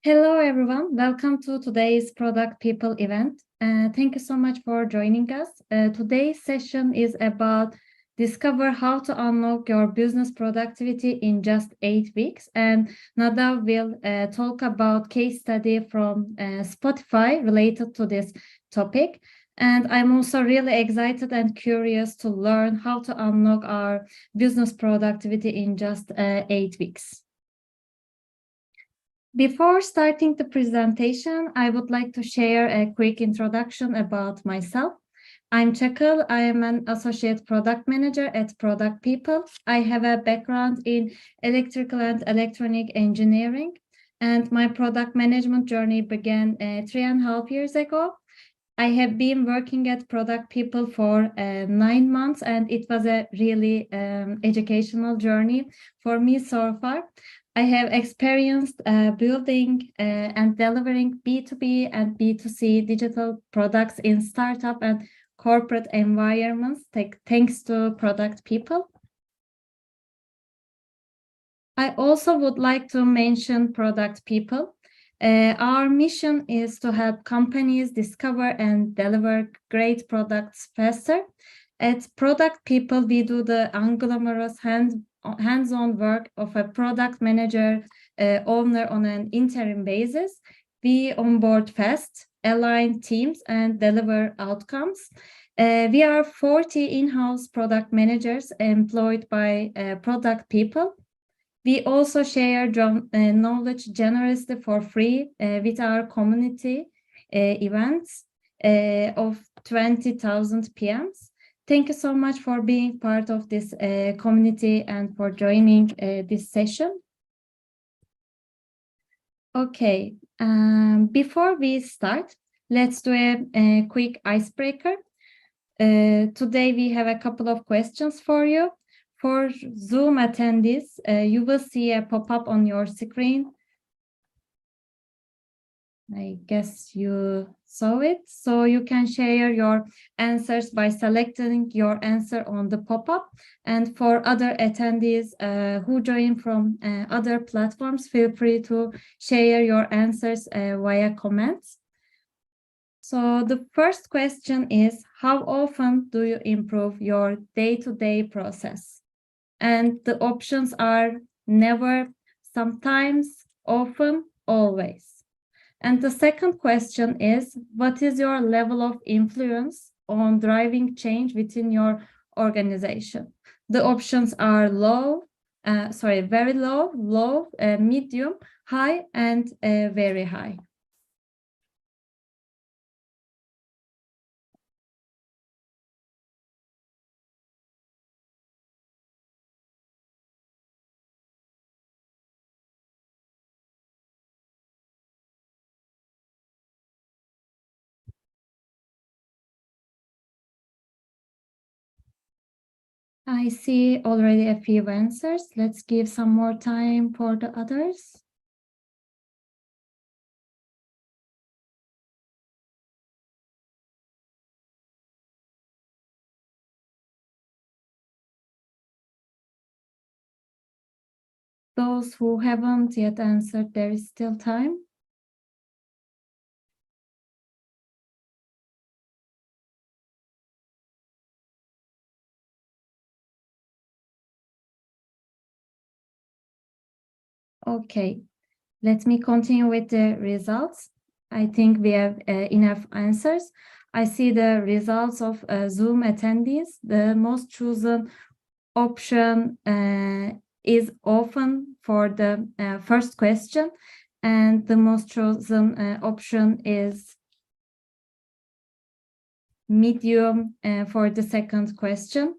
Hello, everyone. Welcome to today's Product People event. Thank you so much for joining us. Today's session is about discover how to unlock your business productivity in just 8 weeks. And Nadav will talk about case study from Spotify related to this topic. And I'm also really excited and curious to learn how to unlock our business productivity in just 8 weeks. Before starting the presentation, I would like to share a quick introduction about myself. I'm Çakıl. I am an associate product manager at Product People. I have a background in electrical and electronic engineering, and my product management journey began 3.5 years ago. I have been working at Product People for 9 months, and it was a really educational journey for me so far. I have experienced building and delivering B2B and B2C digital products in startup and corporate environments, thanks to Product People. I also would like to mention Product People. Our mission is to help companies discover and deliver great products faster. At Product People, we do the unglamorous hands-on work of a product manager owner on an interim basis. We onboard fast, align teams, and deliver outcomes. We are 40 in-house product managers employed by Product People. We also share knowledge generously for free with our community events of 20,000 PMs. Thank you so much for being part of this community and for joining this session. Okay, before we start, let's do a quick icebreaker. Today we have a couple of questions for you. For Zoom attendees, you will see a pop-up on your screen. I guess you saw it. So you can share your answers by selecting your answer on the pop-up. And for other attendees who join from other platforms, feel free to share your answers via comments. So the first question is, how often do you improve your day-to-day process? And the options are never, sometimes, often, always. And the second question is, what is your level of influence on driving change within your organization? The options are very low, medium, high, and very high. I see already a few answers. Let's give some more time for the others. Those who haven't yet answered, there is still time. Okay, let me continue with the results. I think we have enough answers. I see the results of Zoom attendees. The most chosen option is often for the first question, and the most chosen option is medium for the second question.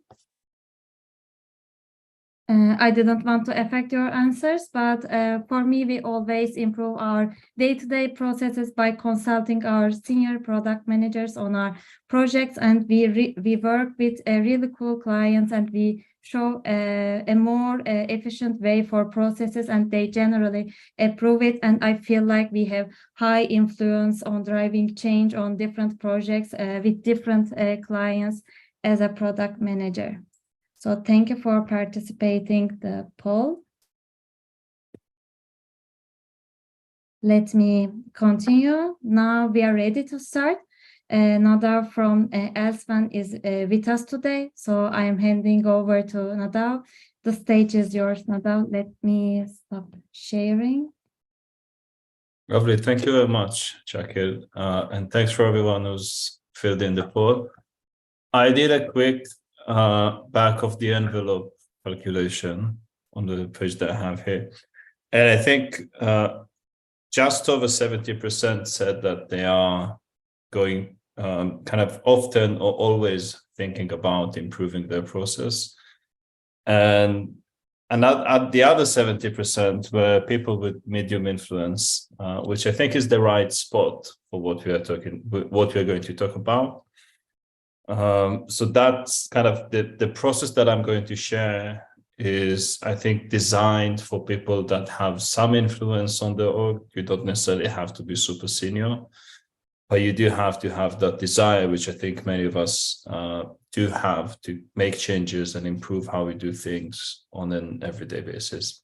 I didn't want to affect your answers, but for me, we always improve our day-to-day processes by consulting our senior product managers on our projects, and we work with really cool clients, and we show a more efficient way for processes, and they generally approve it. And I feel like we have high influence on driving change on different projects with different clients as a product manager. So thank you for participating in the poll. Let me continue. Now we are ready to start. Nadav from Elsewhen is with us today, so I am handing over to Nadav. The stage is yours, Nadav. Let me stop sharing. Lovely. Thank you very much, Shakir. And thanks for everyone who's filled in the form. I did a quick back of the envelope calculation on the page that I have here. And I think just over 70% said that they are going kind of often or always thinking about improving their process. And at the other 70% were people with medium influence, which I think is the right spot for what we are going to talk about. So that's kind of the process that I'm going to share is, I think, designed for people that have some influence on the org. You don't necessarily have to be super senior, but you do have to have that desire, which I think many of us do have, to make changes and improve how we do things on an everyday basis.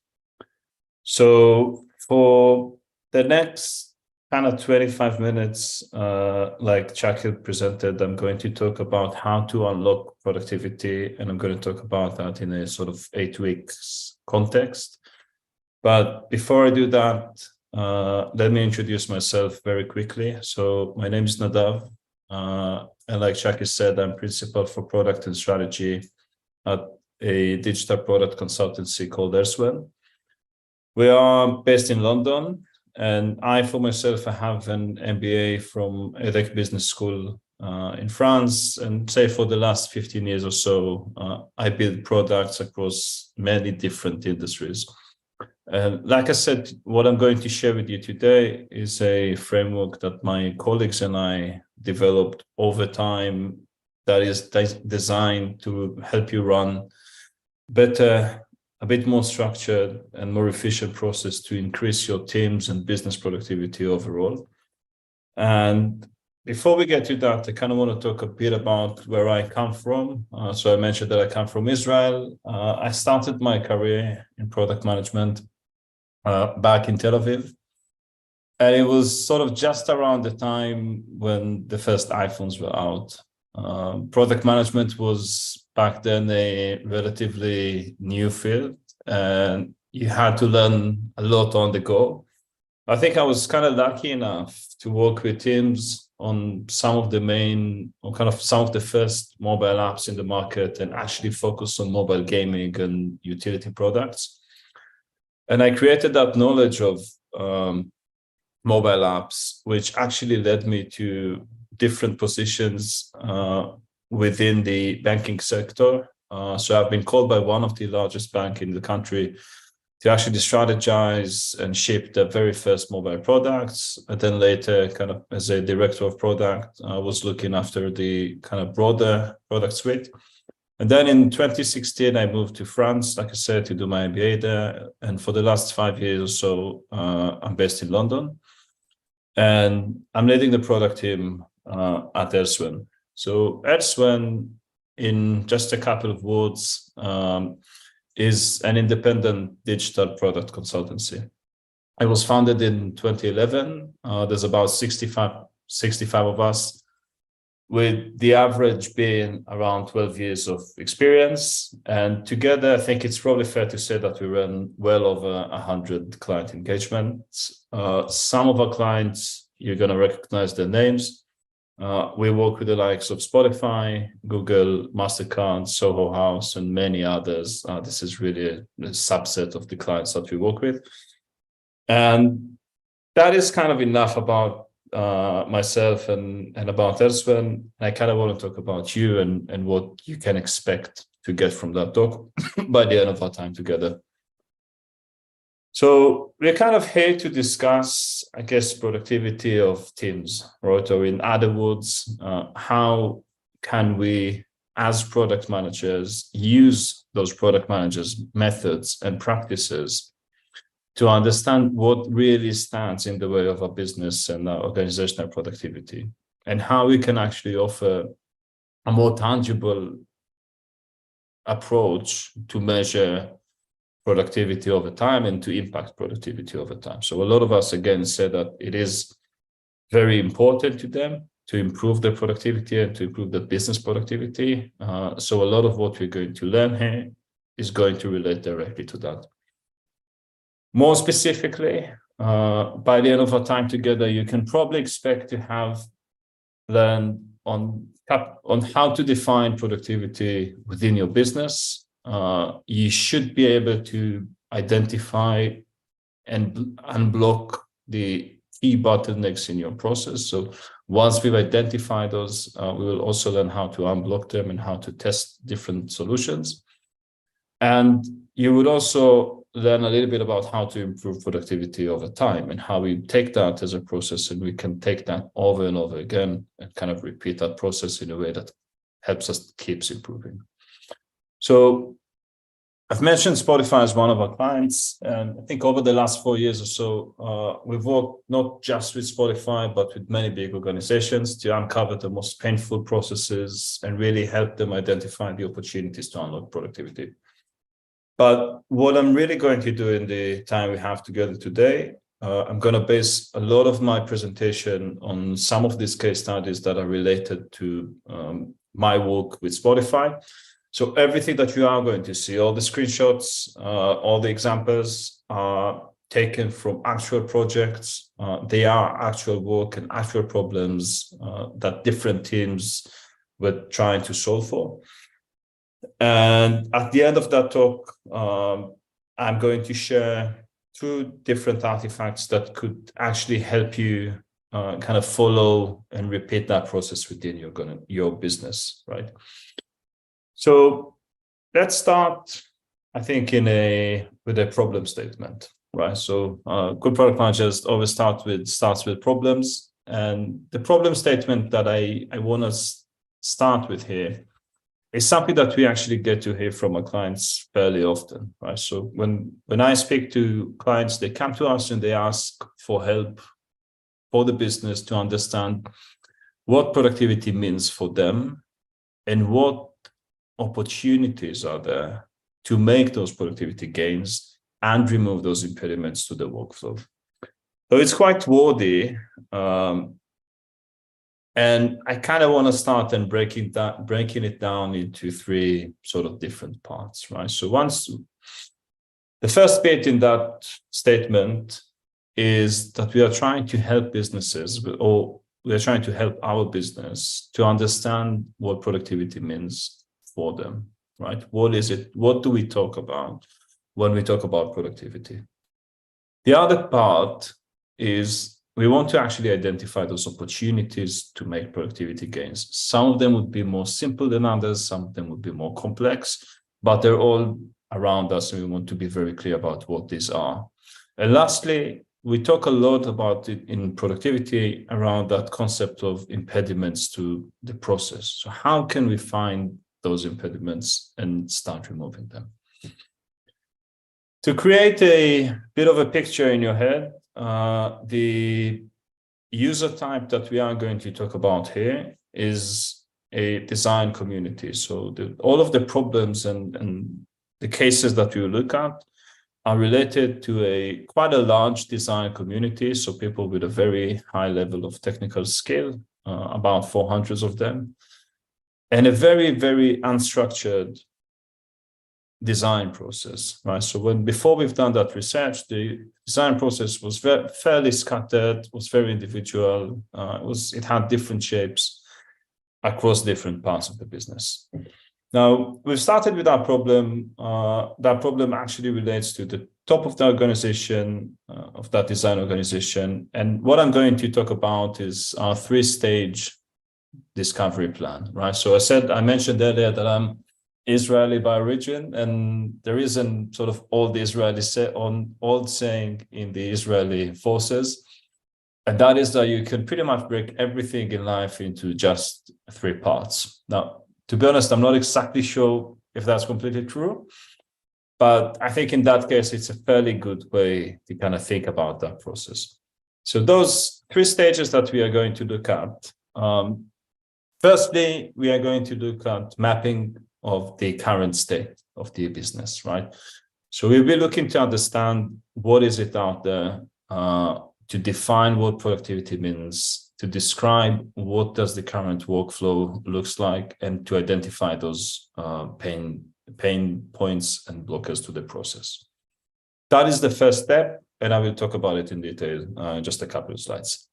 So for the next kind of 25 minutes, like Shakir presented, I'm going to talk about how to unlock productivity, and I'm going to talk about that in a sort of 8 weeks context. But before I do that, let me introduce myself very quickly. So my name is Nadav, and like Shakir said, I'm principal for product and strategy at a digital product consultancy called Elsewhen. We are based in London, and I, for myself, I have an MBA from EDEC Business School in France, and say for the last 15 years or so, I build products across many different industries. And like I said, what I'm going to share with you today is a framework that my colleagues and I developed over time that is designed to help you run better, a bit more structured and more efficient process to increase your teams and business productivity overall. And before we get to that, I kind of want to talk a bit about where I come from. So I mentioned that I come from Israel. I started my career in product management back in Tel Aviv. And it was sort of just around the time when the first iPhones were out. Product management was back then a relatively new field, and you had to learn a lot on the go. I think I was kind of lucky enough to work with teams on some of the first mobile apps in the market, and actually focus on mobile gaming and utility products. And I created that knowledge of mobile apps, which actually led me to different positions within the banking sector. So I've been called by one of the largest banks in the country to actually strategize and shape the very first mobile products. And then later, kind of as a director of product, I was looking after the kind of broader product suite. And then in 2016, I moved to France, like I said, to do my MBA there. And for the last 5 years or so, I'm based in London. And I'm leading the product team at Elsewhen. So Elsewhen, in just a couple of words, is an independent digital product consultancy. It was founded in 2011. There's about 65 of us, with the average being around 12 years of experience. And together, I think it's probably fair to say that we run well over 100 client engagements. Some of our clients, you're going to recognize their names. We work with the likes of Spotify, Google, MasterCard, Soho House, and many others. This is really a subset of the clients that we work with. And that is kind of enough about myself and about Elsewhen. I kind of want to talk about you and what you can expect to get from that talk by the end of our time together. So we're kind of here to discuss, I guess, productivity of teams, right? Or in other words, how can we, as product managers, use those product managers' methods and practices to understand what really stands in the way of our business and our organizational productivity, and how we can actually offer a more tangible approach to measure productivity over time and to impact productivity over time. So a lot of us, again, said that it is very important to them to improve their productivity and to improve the business productivity. So a lot of what we're going to learn here is going to relate directly to that. More specifically, by the end of our time together, you can probably expect to have learned on how to define productivity within your business. You should be able to identify and unblock the key bottlenecks in your process. So once we've identified those, we will also learn how to unblock them and how to test different solutions. And you would also learn a little bit about how to improve productivity over time and how we take that as a process, and we can take that over and over again and kind of repeat that process in a way that helps us keep improving. So I've mentioned Spotify as one of our clients, and I think over the last 4 years or so, we've worked not just with Spotify, but with many big organizations to uncover the most painful processes and really help them identify the opportunities to unlock productivity. But what I'm really going to do in the time we have together today, I'm going to base a lot of my presentation on some of these case studies that are related to my work with Spotify. So everything that you are going to see, all the screenshots, all the examples are taken from actual projects. They are actual work and actual problems that different teams were trying to solve for. And at the end of that talk, I'm going to share 2 different artifacts that could actually help you kind of follow and repeat that process within your business, right? So let's start, I think, with a problem statement, right? So good product managers always starts with problems, and the problem statement that I want to start with here is something that we actually get to hear from our clients fairly often, right? So when I speak to clients, they come to us and they ask for help for the business to understand what productivity means for them and what opportunities are there to make those productivity gains and remove those impediments to the workflow. So it's quite wordy. And I kind of want to start and breaking it down into 3 sort of different parts, right? So the first bit in that statement is that we are trying to help businesses, or we are trying to help our business to understand what productivity means for them, right? What is it? What do we talk about when we talk about productivity? The other part is we want to actually identify those opportunities to make productivity gains. Some of them would be more simple than others. Some of them would be more complex, but they're all around us, and we want to be very clear about what these are. And lastly, we talk a lot about it in productivity around that concept of impediments to the process. So how can we find those impediments and start removing them? To create a bit of a picture in your head, the user type that we are going to talk about here is a design community. So all of the problems and the cases that we look at are related to quite a large design community. So people with a very high level of technical skill, about 400 of them, and a very, very unstructured design process, right? So before we've done that research, the design process was fairly scattered, was very individual. It had different shapes across different parts of the business. Now, we've started with our problem. That problem actually relates to the top of the organization, of that design organization. And what I'm going to talk about is our 3-stage discovery plan, right? So I mentioned earlier that I'm Israeli by origin, and there is an sort of old saying in the Israeli forces, and that is that you can pretty much break everything in life into just 3 parts. Now, to be honest, I'm not exactly sure if that's completely true, but I think in that case, it's a fairly good way to kind of think about that process. So those 3 stages that we are going to look at, firstly, we are going to look at mapping of the current state of the business, right? So we'll be looking to understand what is it out there, to define what productivity means, to describe what does the current workflow looks like, and to identify those pain points and blockers to the process. That is the first step, and I will talk about it in detail in just a couple of slides.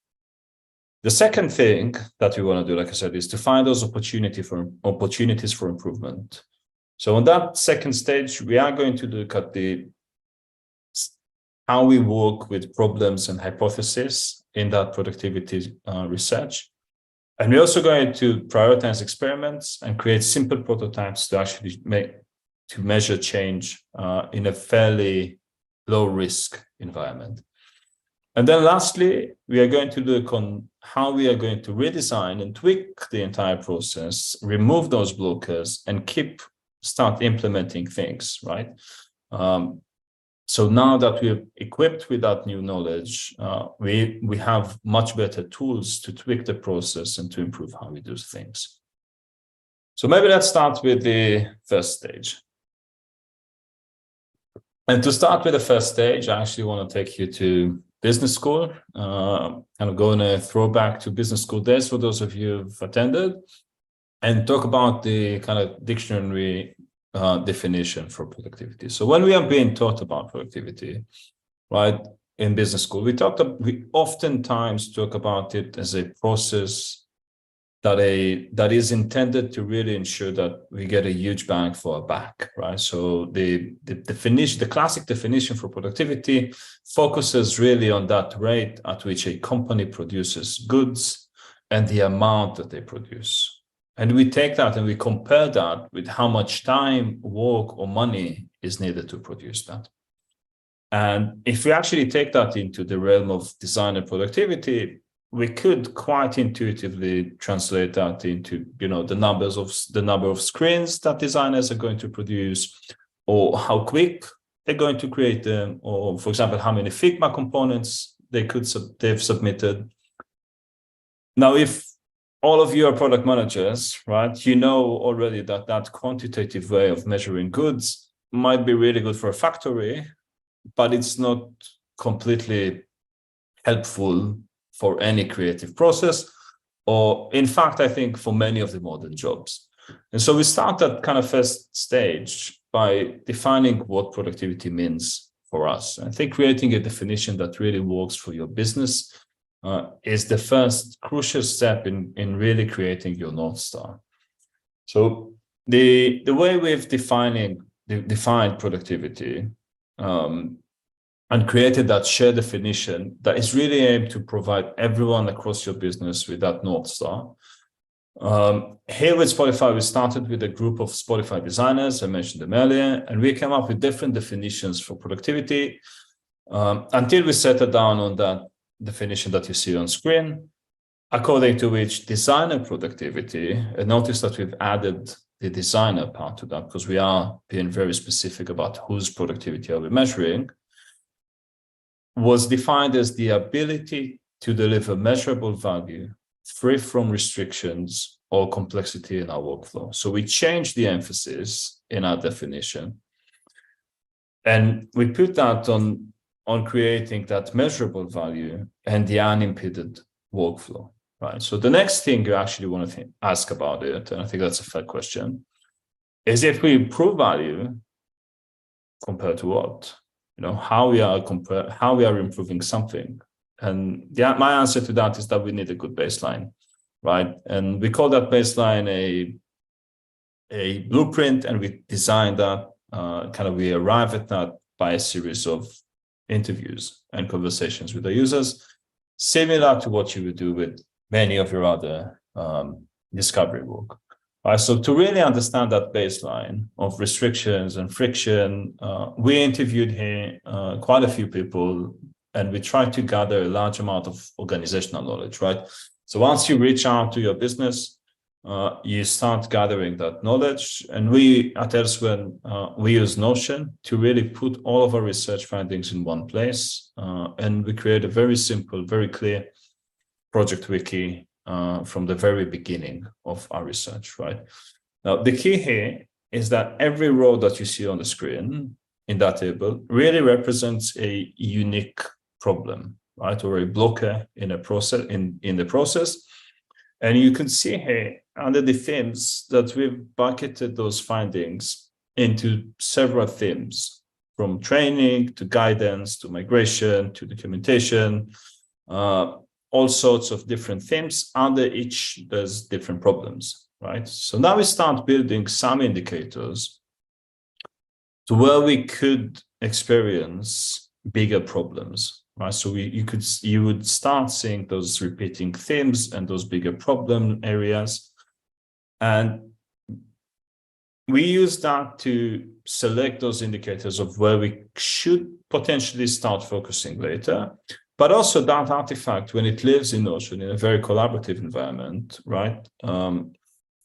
The second thing that we want to do, like I said, is to find those opportunities for improvement. So on that second stage, we are going to look at how we work with problems and hypotheses in that productivity research. And we're also going to prioritize experiments and create simple prototypes to actually measure change in a fairly low risk environment. And then lastly, we are going to look on how we are going to redesign and tweak the entire process, remove those blockers, and start implementing things, right? So now that we're equipped with that new knowledge, we have much better tools to tweak the process and to improve how we do things. So maybe let's start with the first stage. And to start with the first stage, I actually want to take you to business school. Kind of going to throwback to business school days for those of you who've attended, and talk about the kind of dictionary definition for productivity. So when we are being taught about productivity, right, in business school, we oftentimes talk about it as a process that is intended to really ensure that we get a huge bang for our buck, right? So the classic definition for productivity focuses really on that rate at which a company produces goods and the amount that they produce. And we take that and we compare that with how much time, work, or money is needed to produce that. And if we actually take that into the realm of designer productivity, we could quite intuitively translate that into, the number of screens that designers are going to produce, or how quick they're going to create them, or, for example, how many Figma components they've submitted. Now, if all of you are product managers, right, you know already that quantitative way of measuring goods might be really good for a factory, but it's not completely helpful for any creative process, or in fact, I think for many of the modern jobs. And so we start that kind of first stage by defining what productivity means for us. I think creating a definition that really works for your business is the first crucial step in really creating your North Star. So the way we've defined productivity and created that shared definition that is really aimed to provide everyone across your business with that North Star. Here with Spotify, we started with a group of Spotify designers, I mentioned them earlier, and we came up with different definitions for productivity until we settled down on that definition that you see on screen, according to which designer productivity, and notice that we've added the designer part to that because we are being very specific about whose productivity are we measuring, was defined as the ability to deliver measurable value free from restrictions or complexity in our workflow. So we changed the emphasis in our definition, and we put that on creating that measurable value and the unimpeded workflow, right? So the next thing you actually want to ask about it, and I think that's a fair question, is if we improve value compared to what? How we are improving something. And my answer to that is that we need a good baseline, right? And we call that baseline a blueprint, and we design that, we arrive at that by a series of interviews and conversations with the users, similar to what you would do with many of your other discovery work. Right, so to really understand that baseline of restrictions and friction, we interviewed here quite a few people, and we tried to gather a large amount of organizational knowledge, right? So once you reach out to your business, you start gathering that knowledge. And we at Elsewhen, we use Notion to really put all of our research findings in one place. And we create a very simple, very clear project wiki from the very beginning of our research, right? Now, the key here is that every row that you see on the screen in that table really represents a unique problem, right, or a blocker in a process in the process. And you can see here under the themes that we've bucketed those findings into several themes, from training to guidance to migration to documentation, all sorts of different themes. Under each, there's different problems, right? So now we start building some indicators to where we could experience bigger problems, right? So you would start seeing those repeating themes and those bigger problem areas. And we use that to select those indicators of where we should potentially start focusing later. But also that artifact, when it lives in Notion in a very collaborative environment, right,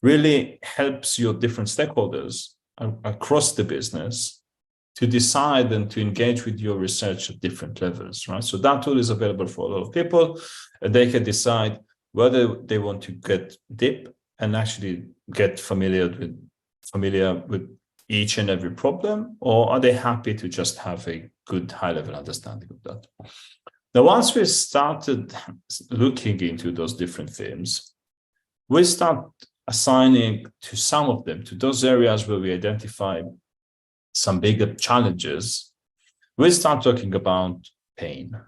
really helps your different stakeholders across the business to decide and to engage with your research at different levels, right? So that tool is available for a lot of people, and they can decide whether they want to get deep and actually get familiar with each and every problem, or are they happy to just have a good high-level understanding of that? Now, once we started looking into those different themes, we start assigning to some of them, to those areas where we identify some bigger challenges, we start talking about pain,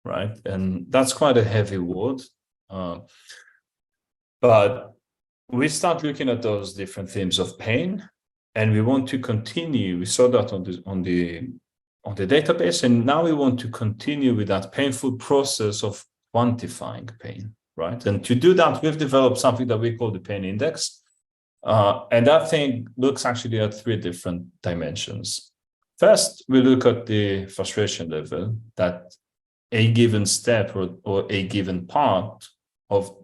right? And that's quite a heavy word, but we start looking at those different themes of pain, and we want to continue. We saw that on the database, and now we want to continue with that painful process of quantifying pain, right? And to do that, we've developed something that we call the pain index. And that thing looks actually at 3 different dimensions. First, we look at the frustration level that a given step or a given part of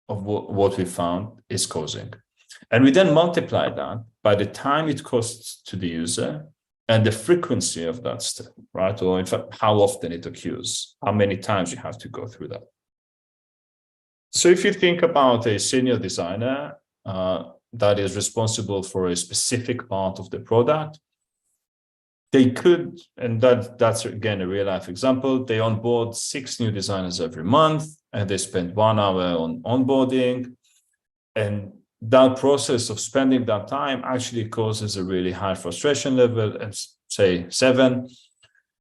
what we found is causing. And we then multiply that by the time it costs to the user and the frequency of that step, right? Or in fact, how often it occurs, how many times you have to go through that. So if you think about a senior designer that is responsible for a specific part of the product, they could, and that's again a real life example, they onboard 6 new designers every month, and they spend 1 hour on onboarding. And that process of spending that time actually causes a really high frustration level, and say 7.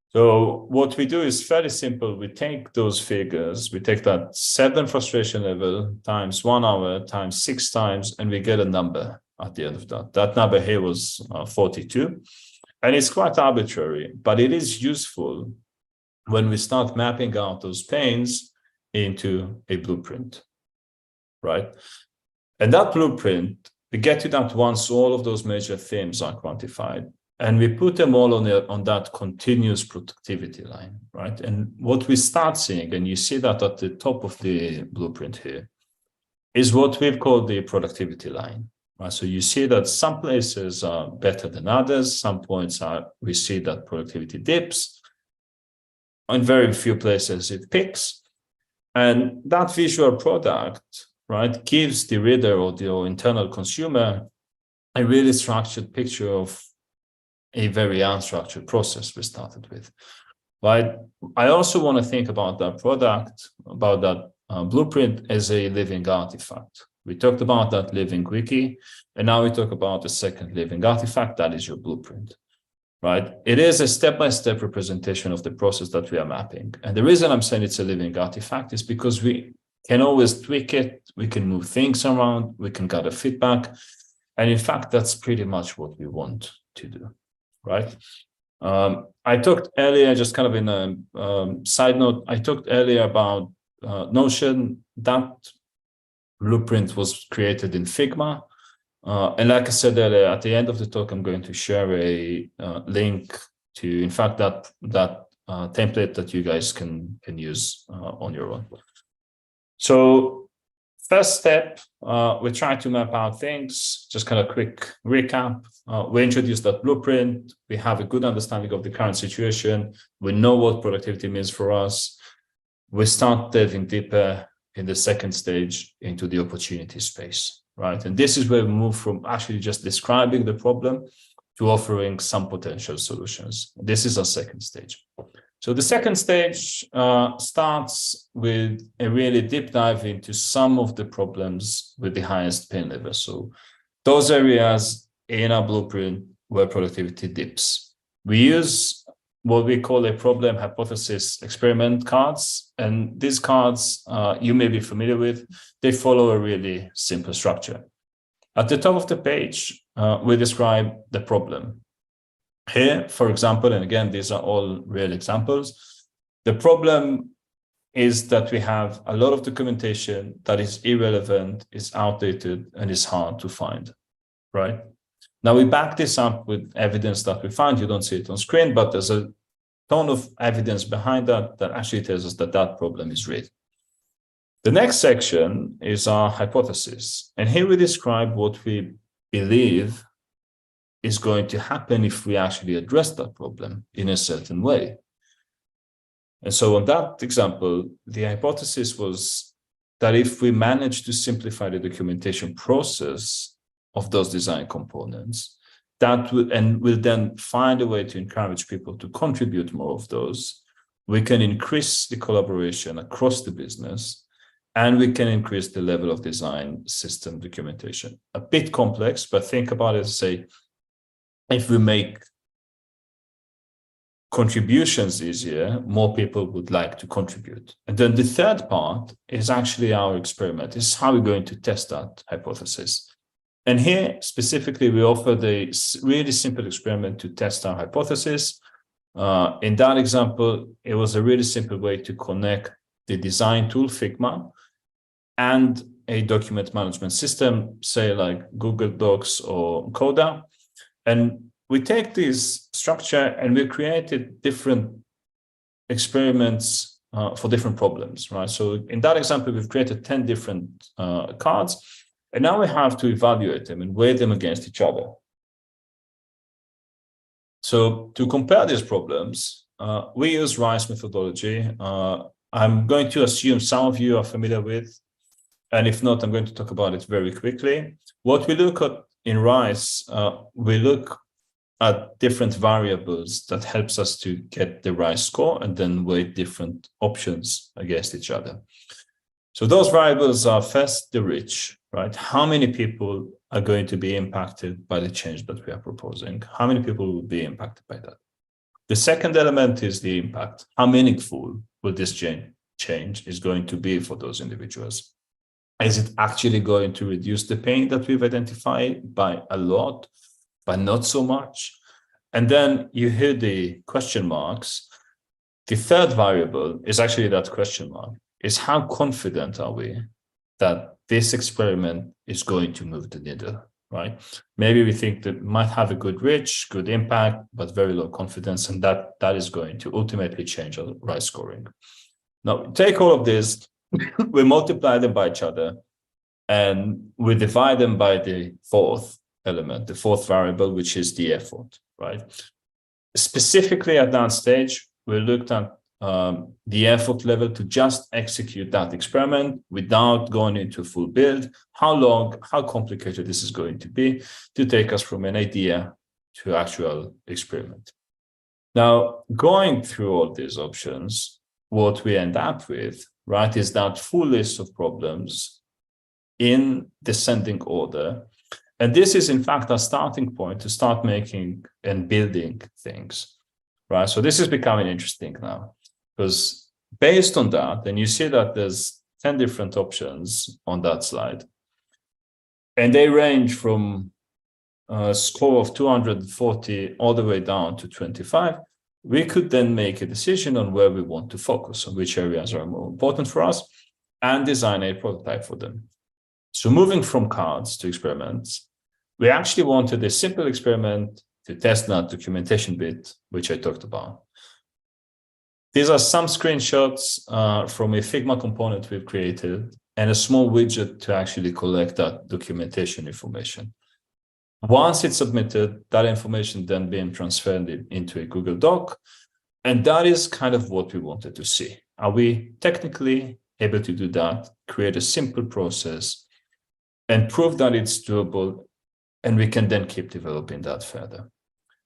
So what we do is fairly simple. We take those figures, we take that 7 frustration level times 1 hour times 6 times, and we get a number at the end of that. That number here was 42. And it's quite arbitrary, but it is useful when we start mapping out those pains into a blueprint, right? And that blueprint, we get to that once all of those major themes are quantified, and we put them all on that continuous productivity line, right? And what we start seeing, and you see that at the top of the blueprint here, is what we've called the productivity line. Right? So you see that some places are better than others. Some points we see that productivity dips. In very few places it peaks. And that visual product, right, gives the reader or the internal consumer a really structured picture of a very unstructured process we started with. Right? I also want to think about that product, about that blueprint as a living artifact. We talked about that living wiki, and now we talk about the second living artifact, that is your blueprint, right? It is a step-by-step representation of the process that we are mapping. And the reason I'm saying it's a living artifact is because we can always tweak it, we can move things around, we can gather feedback. And in fact, that's pretty much what we want to do, right? I talked earlier, just kind of in a side note, I talked earlier about Notion. That blueprint was created in Figma. And like I said earlier, at the end of the talk, I'm going to share a link to, in fact, that template that you guys can use on your own. So first step, we try to map out things, just kind of quick recap. We introduced that blueprint. We have a good understanding of the current situation. We know what productivity means for us. We start delving deeper in the second stage into the opportunity space, right? And this is where we move from actually just describing the problem to offering some potential solutions. This is our second stage. So the second stage starts with a really deep dive into some of the problems with the highest pain level. So those areas in our blueprint where productivity dips. We use what we call a problem hypothesis experiment cards. And these cards you may be familiar with. They follow a really simple structure. At the top of the page, we describe the problem. Here, for example, and again, these are all real examples, the problem is that we have a lot of documentation that is irrelevant, is outdated, and is hard to find, right? Now, we back this up with evidence that we find. You don't see it on screen, but there's a ton of evidence behind that that actually tells us that that problem is real. The next section is our hypothesis. And here we describe what we believe is going to happen if we actually address that problem in a certain way. And so on that example, the hypothesis was that if we manage to simplify the documentation process of those design components, that will, and we'll then find a way to encourage people to contribute more of those, we can increase the collaboration across the business, and we can increase the level of design system documentation. A bit complex, but think about it, say, if we make contributions easier, more people would like to contribute. And then the third part is actually our experiment. This is how we're going to test that hypothesis. And here, specifically, we offer the really simple experiment to test our hypothesis. In that example, it was a really simple way to connect the design tool, Figma, and a document management system, say like Google Docs or Coda. And we take this structure and we created different experiments for different problems, right? So in that example, we've created 10 different cards, and now we have to evaluate them and weigh them against each other. So to compare these problems, we use RISE methodology. I'm going to assume some of you are familiar with, and if not, I'm going to talk about it very quickly. What we look at in RISE, we look at different variables that helps us to get the right score and then weigh different options against each other. So those variables are first the reach, right? How many people are going to be impacted by the change that we are proposing? How many people will be impacted by that? The second element is the impact. How meaningful will this change is going to be for those individuals? Is it actually going to reduce the pain that we've identified by a lot, but not so much? And then you hear the question marks. The third variable is actually that question mark, is how confident are we that this experiment is going to move the needle, right? Maybe we think that it might have a good reach, good impact, but very low confidence, and that is going to ultimately change our RISE scoring. Now, take all of this, we multiply them by each other, and we divide them by the fourth element, the fourth variable, which is the effort, right? Specifically at that stage, we looked at the effort level to just execute that experiment without going into a full build, how long, how complicated this is going to be to take us from an idea to actual experiment. Now, going through all these options, what we end up with, right, is that full list of problems in descending order. And this is, in fact, a starting point to start making and building things, right? So this is becoming interesting now, because based on that, and you see that there's 10 different options on that slide, and they range from a score of 240 all the way down to 25, we could then make a decision on where we want to focus, on which areas are more important for us, and design a prototype for them. So moving from cards to experiments, we actually wanted a simple experiment to test that documentation bit, which I talked about. These are some screenshots from a Figma component we've created and a small widget to actually collect that documentation information. Once it's submitted, that information then being transferred into a Google Doc, and that is kind of what we wanted to see. Are we technically able to do that, create a simple process, and prove that it's doable, and we can then keep developing that further.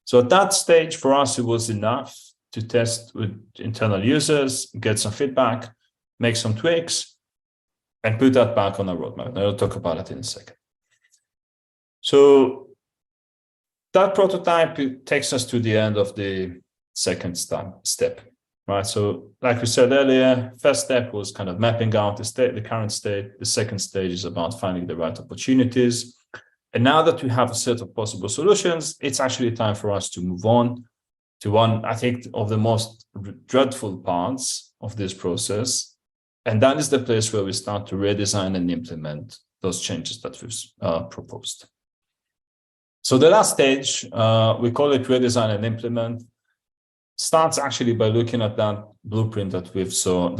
So at that stage, for us, it was enough to test with internal users, get some feedback, make some tweaks, and put that back on our roadmap. And I'll talk about it in a second. So that prototype takes us to the end of the second step, right? So like we said earlier, first step was kind of mapping out the current state. The second stage is about finding the right opportunities. And now that we have a set of possible solutions, it's actually time for us to move on to one, I think, of the most dreadful parts of this process. And that is the place where we start to redesign and implement those changes that we've proposed. So the last stage, we call it redesign and implement, starts actually by looking at that blueprint that we saw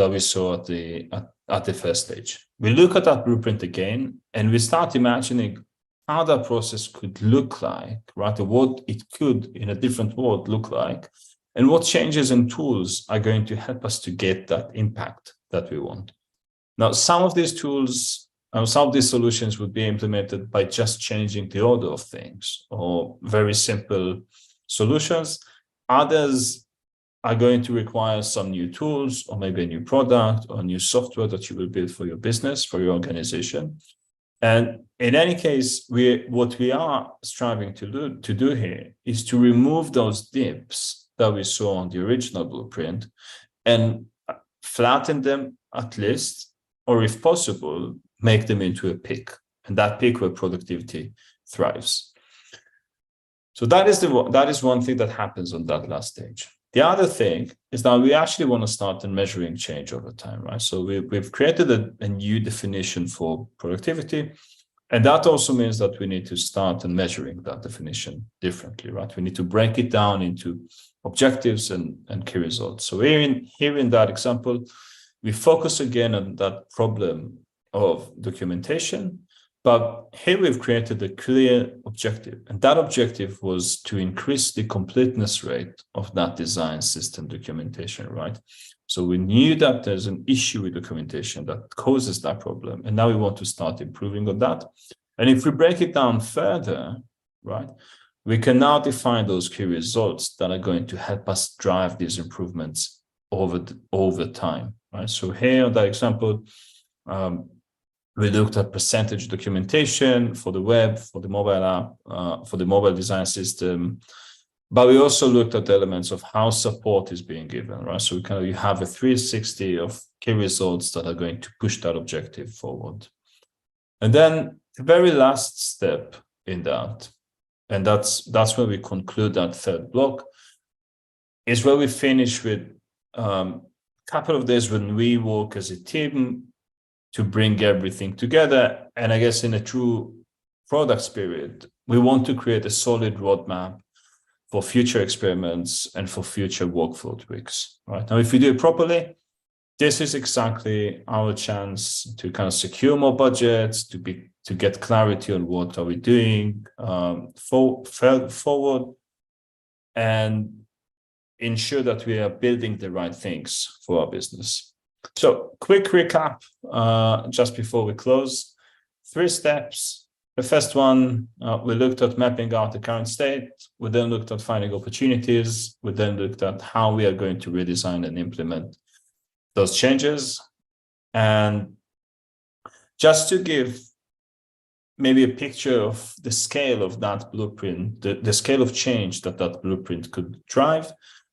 at the first stage. We look at that blueprint again, and we start imagining how that process could look like, right? Or what it could, in a different world, look like, and what changes and tools are going to help us to get that impact that we want. Now, some of these tools, some of these solutions would be implemented by just changing the order of things, or very simple solutions. Others are going to require some new tools, or maybe a new product or new software that you will build for your business, for your organization. And in any case, what we are striving to do here is to remove those dips that we saw on the original blueprint and flatten them at least, or if possible, make them into a peak, and that peak where productivity thrives. So that is one thing that happens on that last stage. The other thing is that we actually want to start measuring change over time, right? So we've created a new definition for productivity, and that also means that we need to start measuring that definition differently, right? We need to break it down into objectives and key results. So here in that example, we focus again on that problem of documentation, but here we've created a clear objective, and that objective was to increase the completeness rate of that design system documentation, right? So we knew that there's an issue with documentation that causes that problem, and now we want to start improving on that. And if we break it down further, right, we can now define those key results that are going to help us drive these improvements over time, right? So here on that example, we looked at percentage documentation for the web, for the mobile app, for the mobile design system, but we also looked at elements of how support is being given, right? So you have a 360 of key results that are going to push that objective forward. And then the very last step in that, and that's where we conclude that third block, is where we finish with a couple of days when we work as a team to bring everything together. And I guess in a true product spirit, we want to create a solid roadmap for future experiments and for future workflow tweaks, right? Now, if we do it properly, this is exactly our chance to kind of secure more budgets, to get clarity on what are we doing forward, and ensure that we are building the right things for our business. So quick recap, just before we close. 3 steps. The first one, we looked at mapping out the current state. We then looked at finding opportunities. We then looked at how we are going to redesign and implement those changes. And just to give maybe a picture of the scale of that blueprint, the scale of change that blueprint could drive,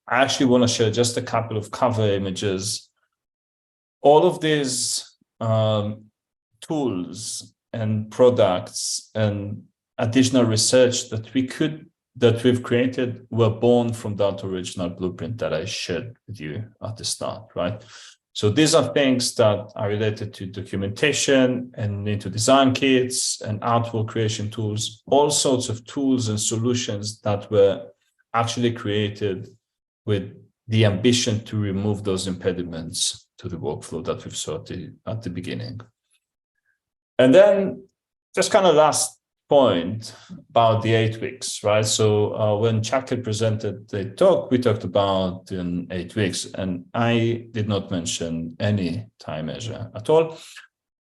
I actually want to share just a couple of cover images. All of these tools and products and additional research that we've created were born from that original blueprint that I shared with you at the start, right? So these are things that are related to documentation and into design kits and artwork creation tools, all sorts of tools and solutions that were actually created with the ambition to remove those impediments to the workflow that we've saw at the beginning. And then just kind of last point about the 8 weeks, right? So when Chakir presented the talk, we talked about in 8 weeks, and I did not mention any time measure at all.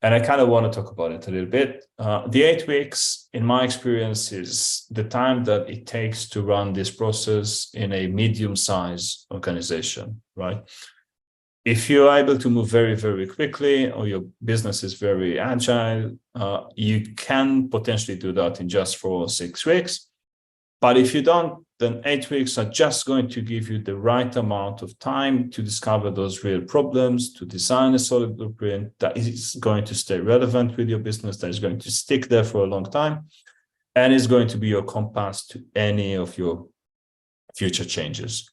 And I kind of want to talk about it a little bit. The 8 weeks, in my experience, is the time that it takes to run this process in a medium-sized organization, right? If you're able to move very, very quickly, or your business is very agile, you can potentially do that in just 4 or 6 weeks. But if you don't, then 8 weeks are just going to give you the right amount of time to discover those real problems, to design a solid blueprint that is going to stay relevant with your business, that is going to stick there for a long time, and is going to be your compass to any of your future changes.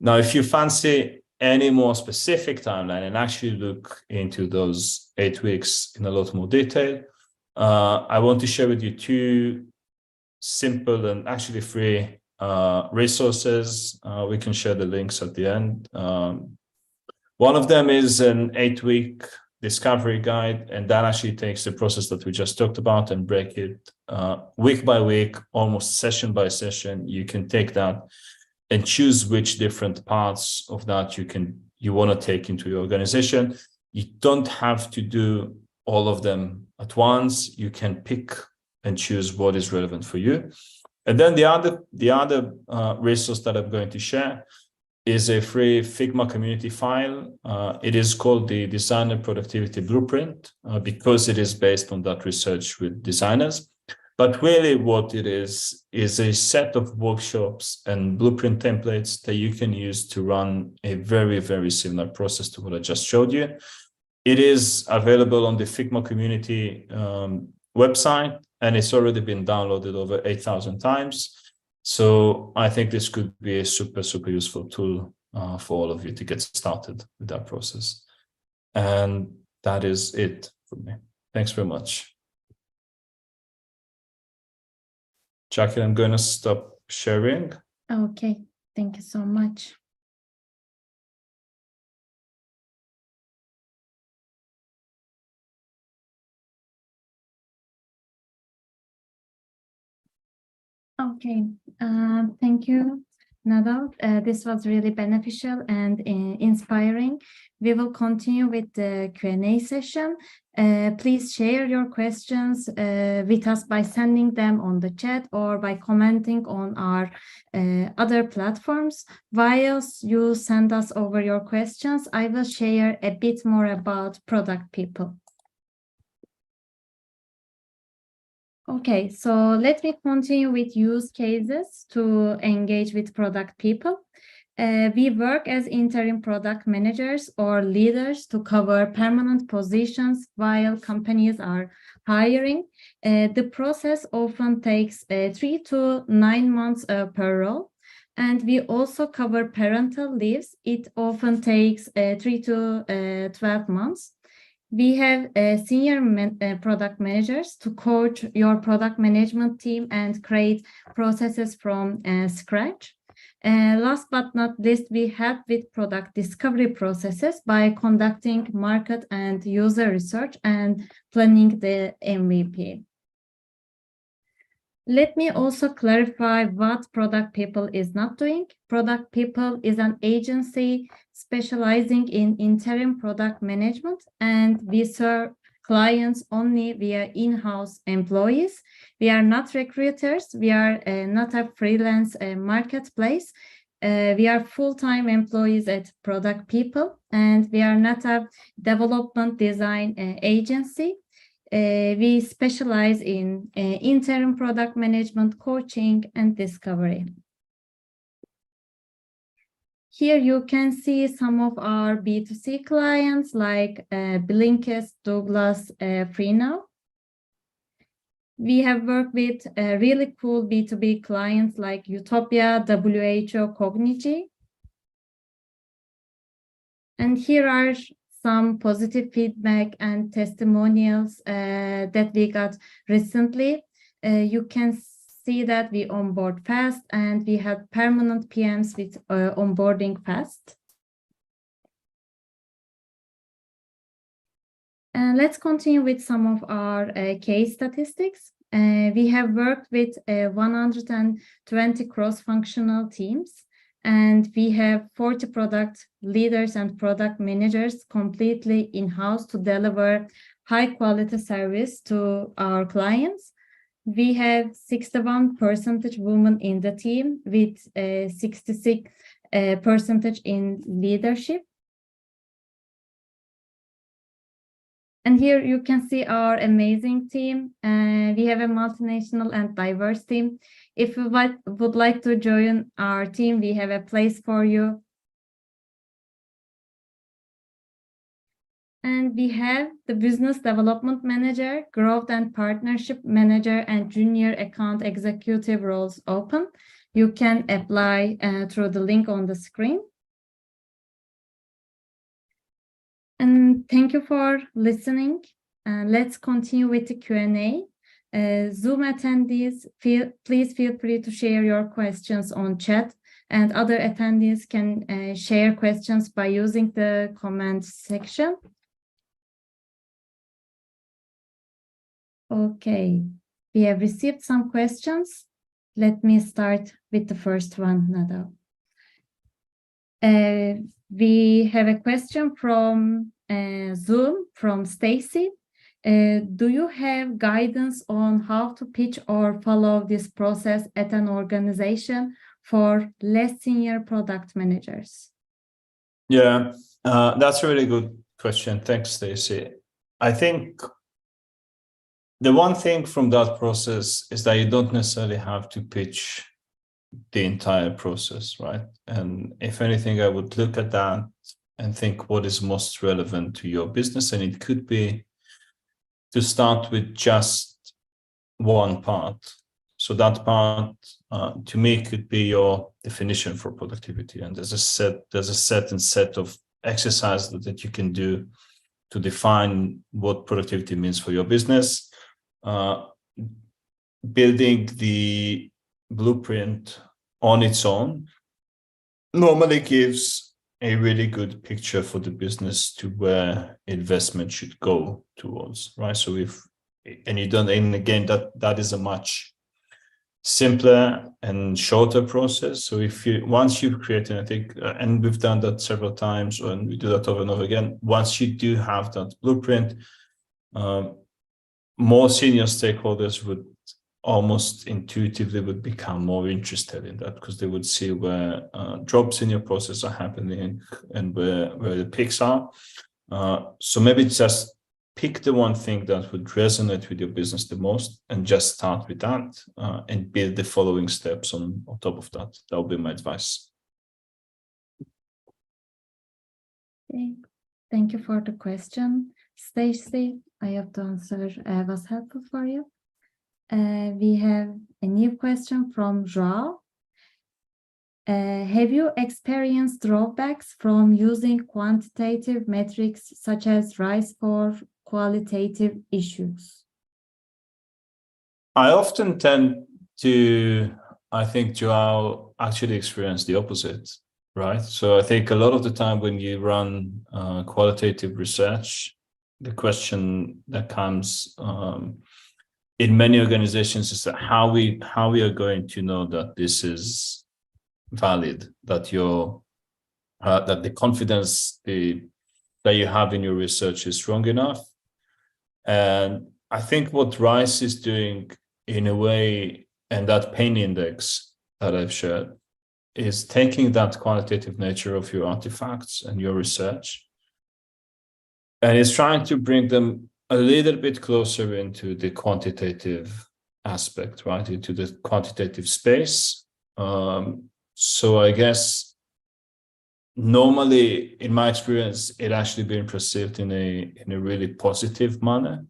Now, if you fancy any more specific timeline and actually look into those 8 weeks in a lot more detail, I want to share with you 2 simple and actually free resources. We can share the links at the end. One of them is an 8-week discovery guide, and that actually takes the process that we just talked about and break it week by week, almost session by session. You can take that and choose which different parts of that you want to take into your organization. You don't have to do all of them at once. You can pick and choose what is relevant for you. And then the other resource that I'm going to share is a free Figma community file. It is called the Designer Productivity Blueprint because it is based on that research with designers. But really what it is a set of workshops and blueprint templates that you can use to run a very, very similar process to what I just showed you. It is available on the Figma community website, and it's already been downloaded over 8,000 times. So I think this could be a super, super useful tool for all of you to get started with that process. And that is it for me. Thanks very much. Jackie, I'm going to stop sharing. Okay, thank you so much. Okay, thank you, Nadav. This was really beneficial and inspiring. We will continue with the Q&A session. Please share your questions with us by sending them on the chat or by commenting on our other platforms. While you send us over your questions, I will share a bit more about product people. Okay, so let me continue with use cases to engage with product people. We work as interim product managers or leaders to cover permanent positions while companies are hiring. The process often takes 3 to 9 months per role. And we also cover parental leaves. It often takes 3 to 12 months. We have senior product managers to coach your product management team and create processes from scratch. Last but not least, we help with product discovery processes by conducting market and user research and planning the MVP. Let me also clarify what Product People is not doing. Product People is an agency specializing in interim product management, and we serve clients only via in-house employees. We are not recruiters. We are not a freelance marketplace. We are full-time employees at Product People, and we are not a development design agency. We specialize in interim product management, coaching, and discovery. Here you can see some of our B2C clients like Blinkist, Douglas, Freenow. We have worked with really cool B2B clients like Utopia, WHO, Cognigy. And here are some positive feedback and testimonials that we got recently. You can see that we onboard fast and we have permanent PMs with onboarding fast. And let's continue with some of our case statistics. We have worked with 120 cross-functional teams, and we have 40 product leaders and product managers completely in-house to deliver high quality service to our clients. We have 61% women in the team with 66% in leadership. And here you can see our amazing team. We have a multinational and diverse team. If you would like to join our team, we have a place for you. And we have the business development manager, growth and partnership manager, and junior account executive roles open. You can apply through the link on the screen. And thank you for listening. Let's continue with the Q&A. Zoom attendees, please feel free to share your questions on chat, and other attendees can share questions by using the comment section. Okay, we have received some questions. Let me start with the first one, Nadav. We have a question from Zoom from Stacy. Do you have guidance on how to pitch or follow this process at an organization for less senior product managers? Yeah, that's a really good question. Thanks, Stacy. I think the one thing from that process is that you don't necessarily have to pitch the entire process, right? And if anything, I would look at that and think what is most relevant to your business. And it could be to start with just one part. So that part, to me, could be your definition for productivity. And there's a certain set of exercises that you can do to define what productivity means for your business. Building the blueprint on its own normally gives a really good picture for the business to where investment should go towards, right? So and again, that is a much simpler and shorter process. So once you've created, I think, and we've done that several times, and we do that over and over again, once you do have that blueprint, more senior stakeholders would almost intuitively would become more interested in that, because they would see where drops in your process are happening and where the peaks are. So maybe just pick the one thing that would resonate with your business the most and just start with that and build the following steps on top of that. That would be my advice. Okay. Thank you for the question, Stacy. I hope the answer was helpful for you. We have a new question from Joao. Have you experienced drawbacks from using quantitative metrics such as RISE for qualitative issues? I often tend to, I think, Joao, actually experience the opposite, right? So I think a lot of the time when you run qualitative research, the question that comes in many organizations is that how we are going to know that this is valid, that that the confidence that you have in your research is strong enough. And I think what RISE is doing in a way, and that pain index that I've shared, is taking that qualitative nature of your artifacts and your research, and it's trying to bring them a little bit closer into the quantitative aspect, right? Into the quantitative space. So I guess normally, in my experience, it actually been perceived in a really positive manner,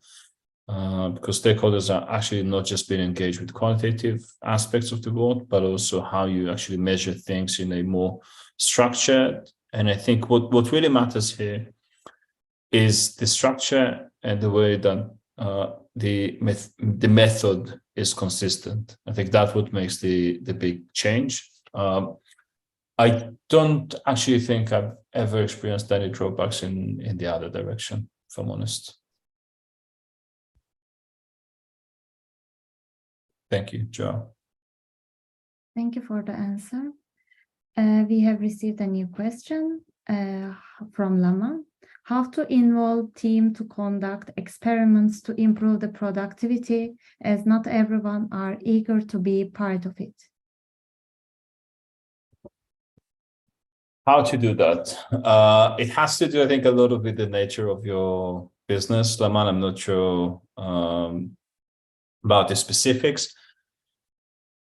because stakeholders are actually not just being engaged with quantitative aspects of the world, but also how you actually measure things in a more structured. And I think what really matters here is the structure and the way that the method is consistent. I think that's what makes the big change. I don't actually think I've ever experienced any drawbacks in the other direction, if I'm honest. Thank you, Joe. Thank you for the answer. We have received a new question from Lama. how to involve team to conduct experiments to improve the productivity, as not everyone are eager to be part of it. How to do that? It has to do, I think, a lot with the nature of your business. Laman, I'm not sure about the specifics.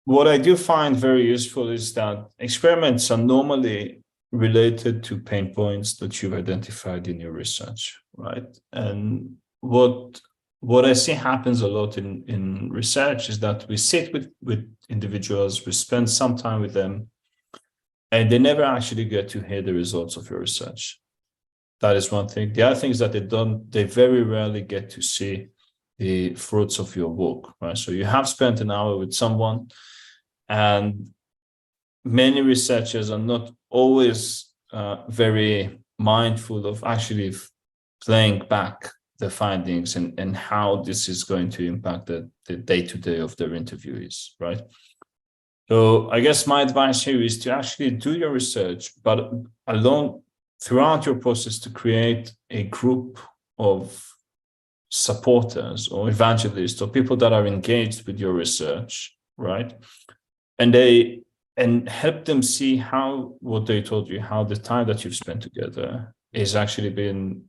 What I do find very useful is that experiments are normally related to pain points that you've identified in your research, right? And what I see happens a lot in research is that we sit with individuals, we spend some time with them, and they never actually get to hear the results of your research. That is one thing. The other thing is that they very rarely get to see the fruits of your work, right? So you have spent an hour with someone, and many researchers are not always very mindful of actually playing back the findings and how this is going to impact the day-to-day of their interviewees, right? So I guess my advice here is to actually do your research, but throughout your process to create a group of supporters or evangelists or people that are engaged with your research, right? And help them see how what they told you, how the time that you've spent together is actually being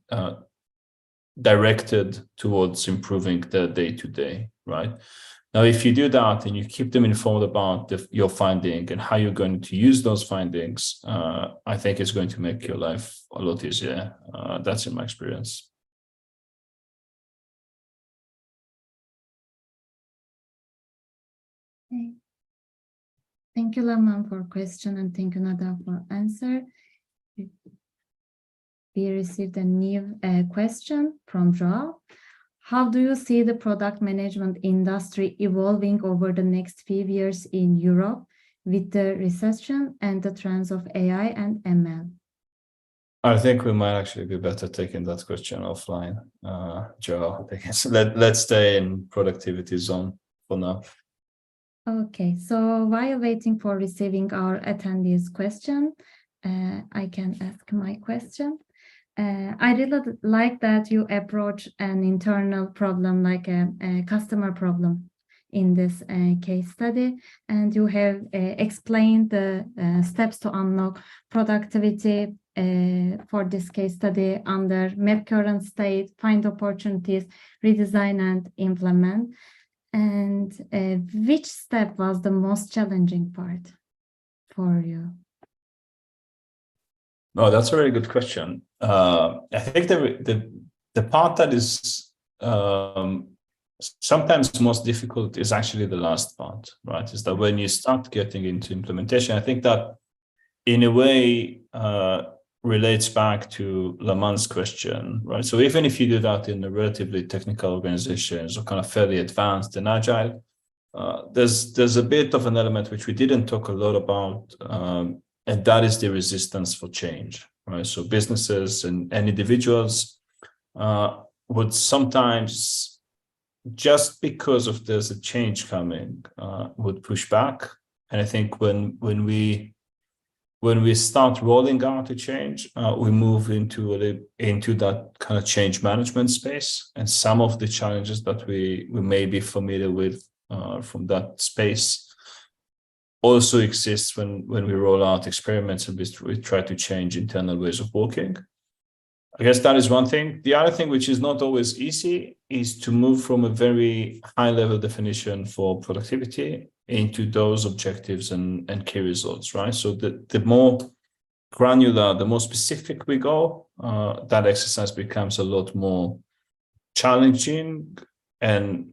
directed towards improving the day-to-day, right? Now, if you do that and you keep them informed about your finding and how you're going to use those findings, I think it's going to make your life a lot easier. That's in my experience. Okay. Thank you, Laman, for question, and thank you, Nadav, for answer. We received a new question from Joao. How do you see the product management industry evolving over the next few years in Europe with the recession and the trends of AI and ML? I think we might actually be better taking that question offline, Joe. Let's stay in productivity zone for now. Okay, so while waiting for receiving our attendees' question, I can ask my question. I really like that you approach an internal problem like a customer problem in this case study, and you have explained the steps to unlock productivity for this case study under map current state, find opportunities, redesign and implement. And which step was the most challenging part for you? Oh, that's a very good question. I think the part that is sometimes most difficult is actually the last part, right? Is that when you start getting into implementation, I think that in a way relates back to Laman's question, right? So even if you do that in a relatively technical organizations or kind of fairly advanced and agile, there's a bit of an element which we didn't talk a lot about, and that is the resistance for change, right? So businesses and individuals would sometimes, just because of there's a change coming, would push back. And I think when we start rolling out a change, we move into that kind of change management space, and some of the challenges that we may be familiar with from that space also exists when we roll out experiments and we try to change internal ways of working. I guess that is one thing. The other thing, which is not always easy, is to move from a very high level definition for productivity into those objectives and key results, right? So the more granular, the more specific we go, that exercise becomes a lot more challenging and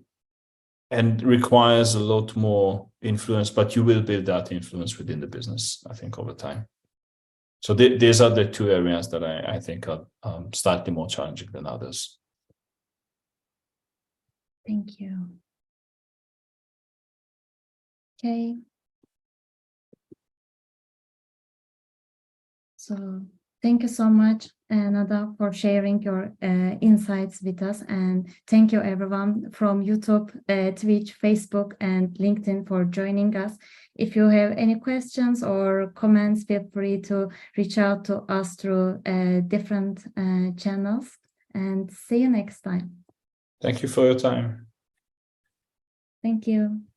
requires a lot more influence, but you will build that influence within the business, I think, over time. So these are the two areas that I think are slightly more challenging than others. Thank you. Okay. So Thank you so much, Nadav, for sharing your insights with us. And thank you, everyone from YouTube, Twitch, Facebook, and LinkedIn for joining us. If you have any questions or comments, feel free to reach out to us through different channels. And see you next time. Thank you for your time. Thank you.